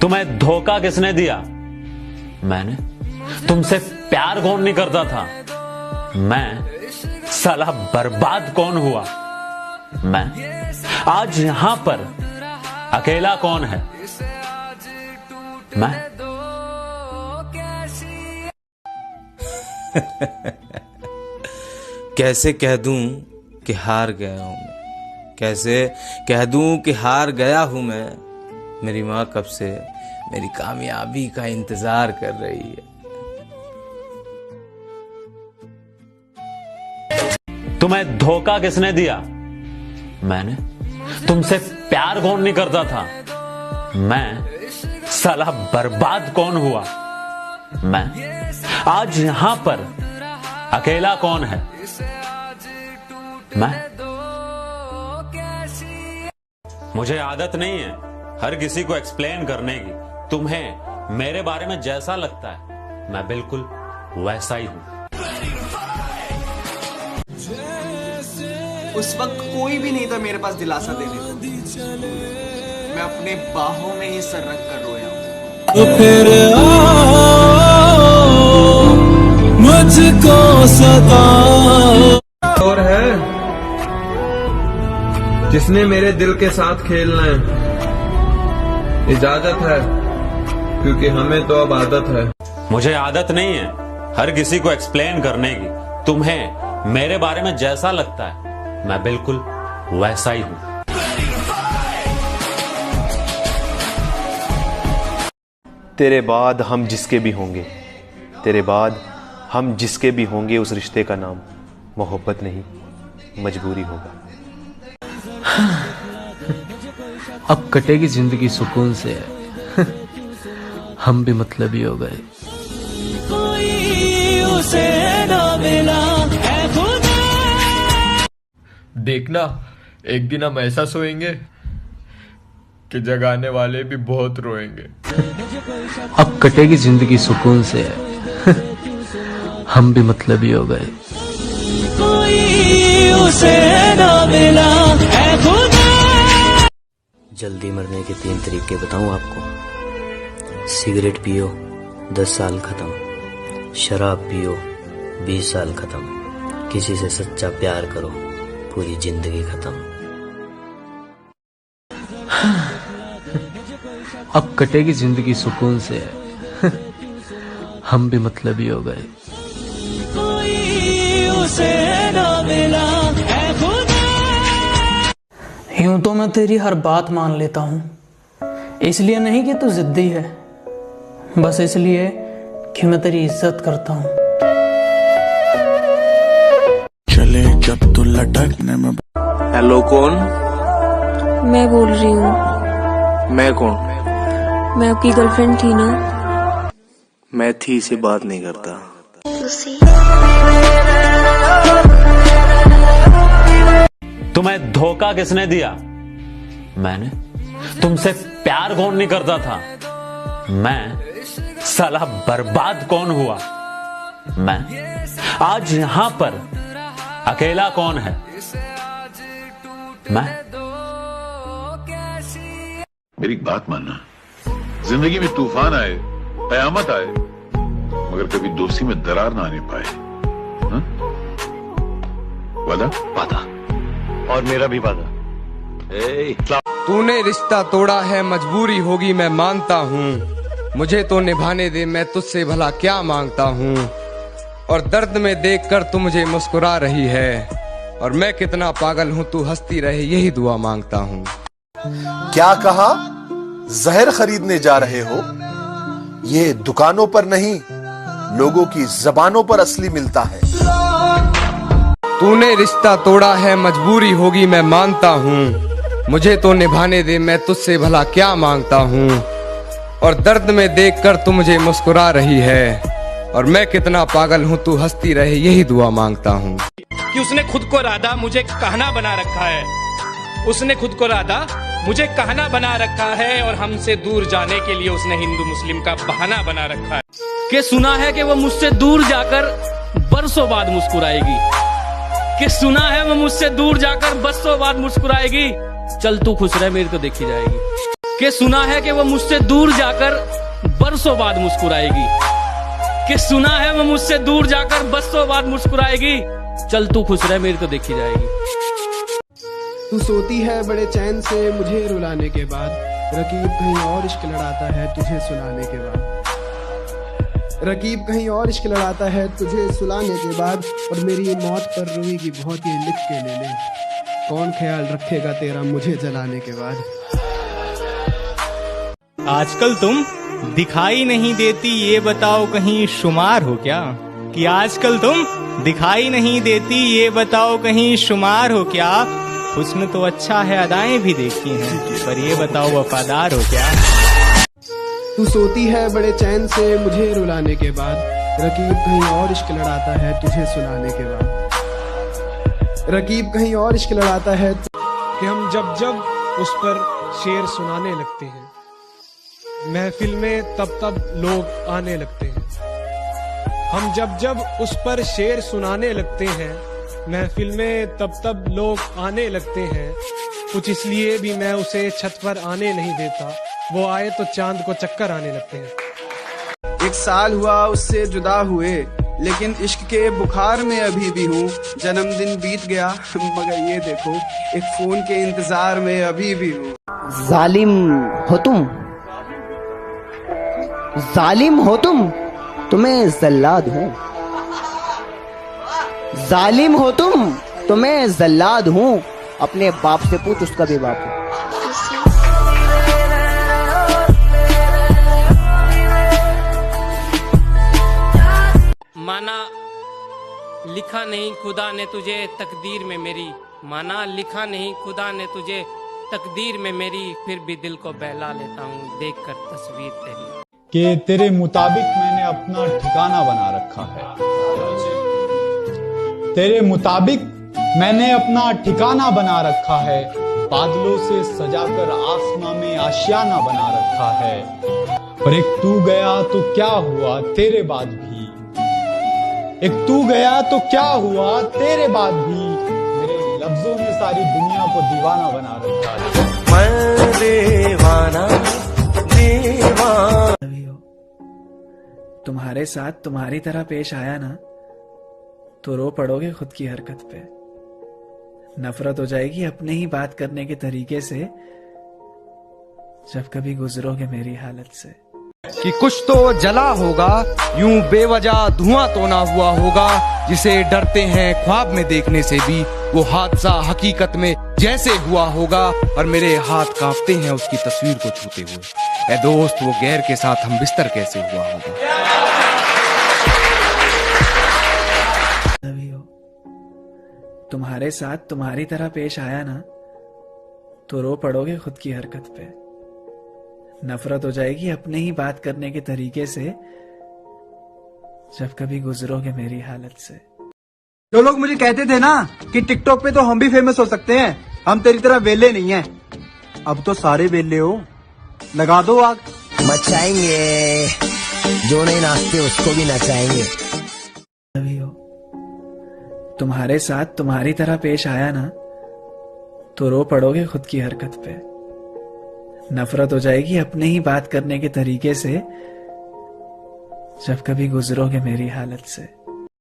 तुम्हें धोखा किसने दिया? मैंने। तुमसे प्यार कौन नहीं करता था? मैं। साला बर्बाद कौन हुआ? मैं। आज यहां पर अकेला कौन है? मैं। कैसे कह दूं कि हार गया हूं मैं, कैसे कह दूं कि हार गया हूं मैं। मेरी माँ कब से मेरी कामयाबी का इंतजार कर रही है। तुम्हें धोखा किसने दिया? मैंने। तुमसे प्यार कौन नहीं करता था? मैं। साला बर्बाद कौन हुआ? मैं। आज यहां पर अकेला कौन है? मैं। मुझे आदत नहीं है हर किसी को एक्सप्लेन करने की। तुम्हें मेरे बारे में जैसा लगता है मैं बिल्कुल वैसा ही हूं। उस वक्त कोई भी नहीं था मेरे पास दिलासा देने को। मैं अपने बाहों में ही सर रख कर रोया हूं। तो फिर मुझको सता और है जिसने मेरे दिल के साथ खेलना है। इजाजत है क्योंकि हमें तो अब आदत है। मुझे आदत नहीं है हर किसी को एक्सप्लेन करने की। तुम्हें मेरे बारे में जैसा लगता है मैं बिल्कुल वैसा ही हूं। तेरे बाद हम जिसके भी होंगे, तेरे बाद हम जिसके भी होंगे, उस रिश्ते का नाम मोहब्बत नहीं मजबूरी होगा। अब कटेगी जिंदगी सुकून से। हम भी मतलबी हो गए। कोई उसे ना मिला है खुदा। देखना एक दिन हम ऐसा सोएंगे कि जगाने वाले भी बहुत रोएंगे। अब कटेगी जिंदगी सुकून से। हम भी मतलबी हो गए। कोई उसे ना मिला है खुदा। जल्दी मरने के 3 तरीके बताऊं आपको? सिगरेट पियो 10 साल खत्म, शराब पियो 20 साल खत्म, किसी से सच्चा प्यार करो पूरी जिंदगी खत्म। अब कटेगी जिंदगी सुकून से। हम भी मतलबी हो गए। कोई उसे ना मिला है खुदा। यूं तो मैं तेरी हर बात मान लेता हूँ, इसलिए नहीं कि तू जिद्दी है, बस इसलिए कि मैं तेरी इज्जत करता हूँ। चले जब तू लटकने में। हेलो, कौन? मैं बोल रही हूँ। मैं कौन? मैं आपकी गर्लफ्रेंड थी ना? मैं थी से बात नहीं करता। तुम्हें धोखा किसने दिया? मैंने। तुमसे प्यार कौन नहीं करता था? मैं। साला बर्बाद कौन हुआ? मैं। आज यहां पर अकेला कौन है? मैं। मेरी एक बात मानना, जिंदगी में तूफान आए, कयामत आए, मगर कभी दोस्ती में दरार ना आने पाए। हा? वादा? वादा, और मेरा भी वादा। तूने रिश्ता तोड़ा है, मजबूरी होगी मैं मानता हूँ। मुझे तो निभाने दे, मैं तुझसे भला क्या मांगता हूँ। और दर्द में देखकर तू मुझे मुस्कुरा रही है, और मैं कितना पागल हूँ तू हंसती रहे, यही दुआ मांगता हूँ। क्या कहा? जहर खरीदने जा रहे हो? ये दुकानों पर नहीं, लोगों की जबानों पर असली मिलता है। तूने रिश्ता तोड़ा है, मजबूरी होगी मैं मानता हूँ। मुझे तो निभाने दे, मैं तुझसे भला क्या मांगता हूँ। और दर्द में देखकर तू मुझे मुस्कुरा रही है, और मैं कितना पागल हूँ तू हंसती रहे, यही दुआ मांगता हूँ। कि उसने खुद को राधा मुझे कहना बना रखा है। उसने खुद को राधा मुझे कहना बना रखा है, और हमसे दूर जाने के लिए उसने हिंदू मुस्लिम का बहाना बना रखा है। कि सुना है कि वो मुझसे दूर जाकर बरसों बाद मुस्कुराएगी। कि सुना है वो मुझसे दूर जाकर बरसों बाद मुस्कुराएगी। चल तू खुश रह, मेरी तो देखी जाएगी। कि सुना है कि वो मुझसे दूर जाकर बरसों बाद मुस्कुराएगी, कि सुना है वो मुझसे दूर जाकर बरसों बाद मुस्कुराएगी। चल तू खुश रह, मेरी तो देखी जाएगी। तू सोती है बड़े चैन से मुझे रुलाने के बाद, रकीब कहीं और इश्क लड़ाता है तुझे सुलाने के बाद। रकीब कहीं और इश्क लड़ाता है तुझे सुलाने के बाद, और मेरी मौत पर रोएगी बहुत ये लिख के ले ले, कौन ख्याल रखेगा तेरा मुझे जलाने के बाद। आजकल तुम दिखाई नहीं देती, ये बताओ कहीं शुमार हो क्या? कि आजकल तुम दिखाई नहीं देती, ये बताओ कहीं शुमार हो क्या? हुस्न तो अच्छा है, अदाएं भी देखी हैं, पर ये बताओ वफादार हो क्या? तू सोती है बड़े चैन से मुझे रुलाने के बाद, रकीब कहीं और इश्क लड़ाता है तुझे सुनाने के बाद। रकीब कहीं और इश्क लड़ाता है कि हम जब जब उस पर शेर सुनाने लगते हैं, महफिल में तब तब लोग आने लगते हैं। हम जब जब उस पर शेर सुनाने लगते हैं, महफिल में तब तब लोग आने लगते हैं। कुछ इसलिए भी मैं उसे छत पर आने नहीं देता, वो आए तो चांद को चक्कर आने लगते हैं। 1 साल हुआ उससे जुदा हुए, लेकिन इश्क के बुखार में अभी भी हूँ। जन्मदिन बीत गया मगर ये देखो, एक फोन के इंतजार में अभी भी हूँ। जालिम हो तुम, जालिम हो तुम, तुम्हें जल्लाद हूँ। जालिम हो तुम, तुम्हें जल्लाद हूँ, अपने बाप से पूछ उसका भी बाप हूँ। माना लिखा नहीं खुदा ने तुझे तकदीर में मेरी, माना लिखा नहीं खुदा ने तुझे तकदीर में मेरी, फिर भी दिल को बहला लेता हूँ देखकर तस्वीर तेरी। कि तेरे मुताबिक मैंने अपना ठिकाना बना रखा है, तेरे मुताबिक मैंने अपना ठिकाना बना रखा है, बादलों से सजाकर आसमां में आशियाना बना रखा है। पर एक तू गया तो क्या हुआ तेरे बाद भी, एक तू गया तो क्या हुआ तेरे बाद भी, मेरे लफ्जों ने सारी दुनिया को दीवाना बना रखा है। मैं दीवाना दीवाना। तुम्हारे साथ तुम्हारी तरह पेश आया ना, तो रो पड़ोगे खुद की हरकत पे। नफरत हो जाएगी अपने ही बात करने के तरीके से, जब कभी गुजरोगे मेरी हालत से। कि कुछ तो जला होगा, यूं बेवजह धुआं तो ना हुआ होगा, जिसे डरते हैं ख्वाब में देखने से भी, वो हादसा हकीकत में जैसे हुआ होगा, और मेरे हाथ कांपते हैं उसकी तस्वीर को छूते हुए। ऐ दोस्त, वो गैर के साथ हम बिस्तर कैसे हुआ होगा। तुम्हारे साथ तुम्हारी तरह पेश आया ना, तो रो पड़ोगे खुद की हरकत पे। नफरत हो जाएगी अपने ही बात करने के तरीके से, जब कभी गुजरोगे मेरी हालत से। जो लोग मुझे कहते थे ना कि टिकटॉक पे तो हम भी फेमस हो सकते हैं, हम तेरी तरह वेले नहीं हैं, अब तो सारे वेले हो, लगा दो आग। मचाएंगे, जो नहीं नाचते उसको भी नचाएंगे। तुम्हारे साथ तुम्हारी तरह पेश आया ना, तो रो पड़ोगे खुद की हरकत पे। नफरत हो जाएगी अपने ही बात करने के तरीके से, जब कभी गुजरोगे मेरी हालत से।